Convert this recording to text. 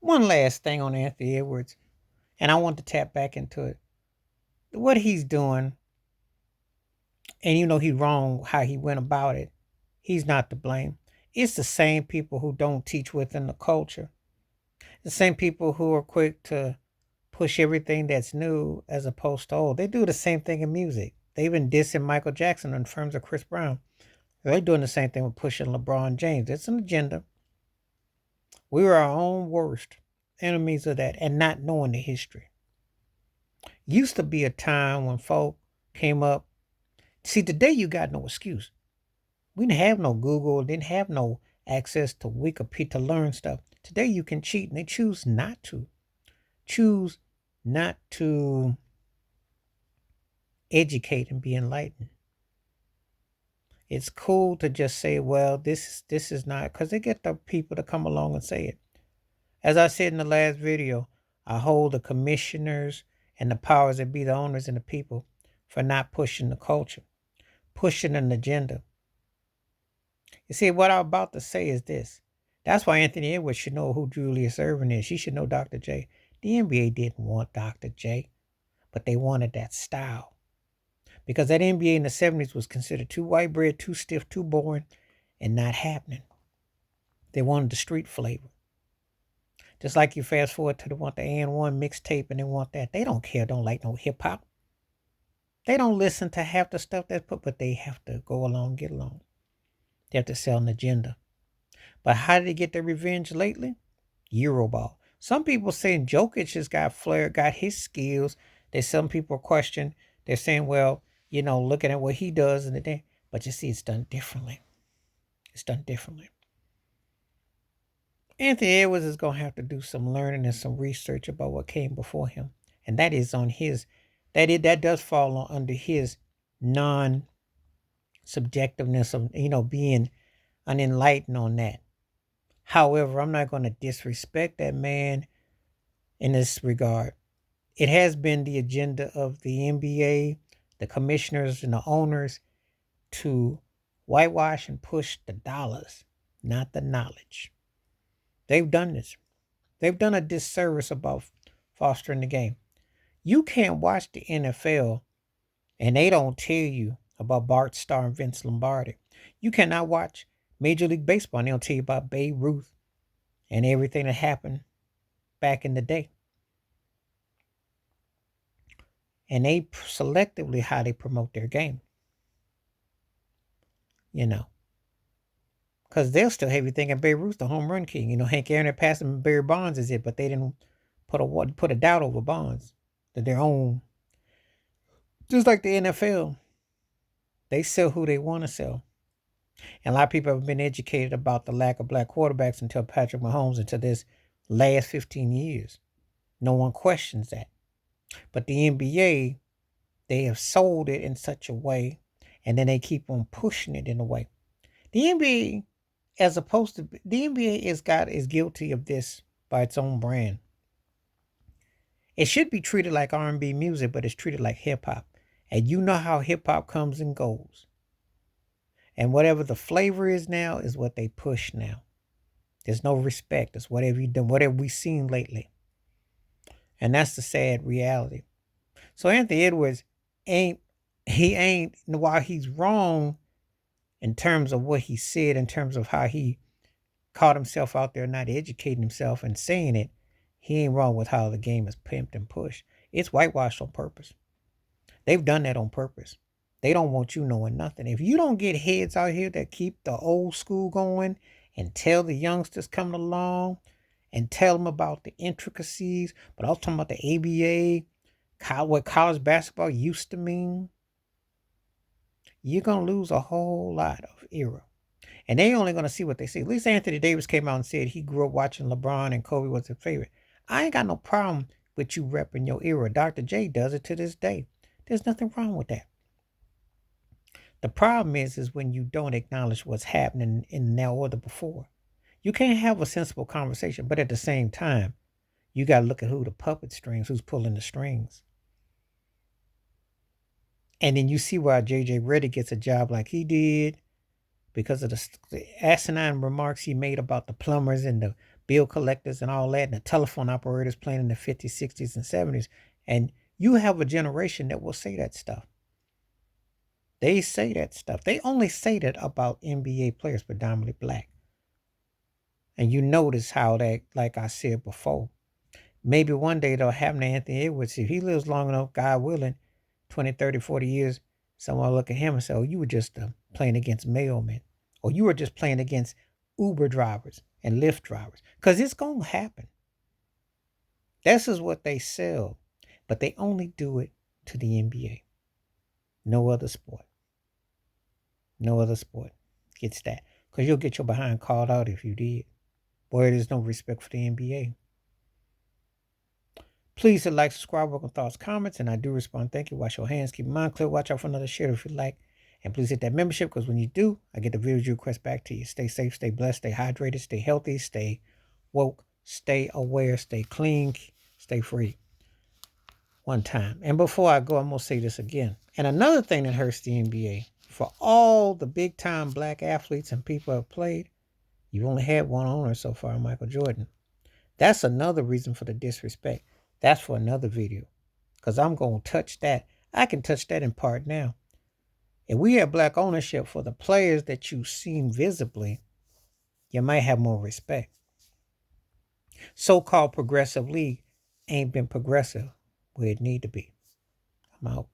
One last thing on Anthony Edwards, and I want to tap back into it. What he's doing, and he's wrong how he went about it. He's not to blame. It's the same people who don't teach within the culture. The same people who are quick to push everything that's new as opposed to old. They do the same thing in music. They've been dissing Michael Jackson in terms of Chris Brown. They're doing the same thing with pushing LeBron James. It's an agenda. We were our own worst enemies of that and not knowing the history. Used to be a time when folk came up. See, today you got no excuse. We didn't have no Google, didn't have no access to Wikipedia to learn stuff. Today you can cheat and they choose not to. Choose not to educate and be enlightened. It's cool to just say, well, this is not, because they get the people to come along and say it. As I said in the last video, I hold the commissioners and the powers that be, the owners and the people, for not pushing the culture, pushing an agenda. You see, what I'm about to say is this. That's why Anthony Edwards should know who Julius Erving is. She should know Dr. J. The NBA didn't want Dr. J, but they wanted that style. Because that NBA in the 70s was considered too white bread, too stiff, too boring, and not happening. They wanted the street flavor. Just like you fast forward to the AN1 mixtape and they want that. They don't care, don't like no hip hop. They don't listen to half the stuff that's put, but they have to go along, get along. They have to sell an agenda. But how did they get their revenge lately? Euroball. Some people saying Jokic has got flair, got his skills. There's some people question. They're saying, well, looking at what he does in the day. But you see, it's done differently. It's done differently. Anthony Edwards is going to have to do some learning and some research about what came before him. And that is on his, that does fall on under his non-subjectiveness of, being unenlightened on that. However, I'm not going to disrespect that man in this regard. It has been the agenda of the NBA, the commissioners and the owners to whitewash and push the dollars, not the knowledge. They've done this. They've done a disservice about fostering the game. You can't watch the NFL and they don't tell you about Bart Starr and Vince Lombardi. You cannot watch Major League Baseball and they'll tell you about Babe Ruth and everything that happened back in the day. And they selectively how they promote their game. Because they'll still have you thinking Babe Ruth the home run king. Hank Aaron had passed him, Barry Bonds is it, but they didn't put a doubt over Bonds that their own. Just like the NFL, they sell who they want to sell. And a lot of people have been educated about the lack of black quarterbacks until Patrick Mahomes until this last 15 years. No one questions that. But the NBA, they have sold it in such a way, and then they keep on pushing it in a way. The NBA, as opposed to the NBA, is guilty of this by its own brand. It should be treated like R&B music, but it's treated like hip hop. And you know how hip hop comes and goes. And whatever the flavor is now is what they push now. There's no respect. It's whatever you done, whatever we've seen lately. And that's the sad reality. So Anthony Edwards ain't, while he's wrong in terms of what he said, in terms of how he caught himself out there not educating himself and saying it, he ain't wrong with how the game is pimped and pushed. It's whitewashed on purpose. They've done that on purpose. They don't want you knowing nothing. If you don't get heads out here that keep the old school going and tell the youngsters coming along and tell them about the intricacies, but also talking about the ABA, what college basketball used to mean, you're going to lose a whole lot of era. And they only going to see what they see. At least Anthony Davis came out and said he grew up watching LeBron and Kobe was his favorite. I ain't got no problem with you repping your era. Dr. J does it to this day. There's nothing wrong with that. The problem is when you don't acknowledge what's happening in now or the before. You can't have a sensible conversation, but at the same time, you got to look at who the puppet strings, who's pulling the strings. And then you see why J.J. Redick gets a job like he did because of the asinine remarks he made about the plumbers and the bill collectors and all that, and the telephone operators playing in the 50s, 60s, and 70s. And you have a generation that will say that stuff. They say that stuff. They only say that about NBA players, predominantly black. And you notice how that, like I said before, maybe one day they'll happen to Anthony Edwards. If he lives long enough, God willing, 20, 30, 40 years, someone will look at him and say, oh, you were just playing against mailmen. Or you were just playing against Uber drivers and Lyft drivers. Because it's going to happen. This is what they sell. But they only do it to the NBA. No other sport. No other sport gets that. Because you'll get your behind called out if you did. Boy, there's no respect for the NBA. Please hit like, subscribe, welcome thoughts, comments, and I do respond. Thank you. Wash your hands. Keep your mind clear. Watch out for another share if you like. And please hit that membership, because when you do, I get the videos you request back to you. Stay safe, stay blessed, stay hydrated, stay healthy, stay woke, stay aware, stay clean, stay free. One time. And before I go, I'm going to say this again. And another thing that hurts the NBA, for all the big time black athletes and people who have played, you've only had one owner so far, Michael Jordan. That's another reason for the disrespect. That's for another video, because I'm going to touch that. I can touch that in part now. If we have black ownership for the players that you've seen visibly, you might have more respect. So-called progressive league ain't been progressive where it need to be. I'm out.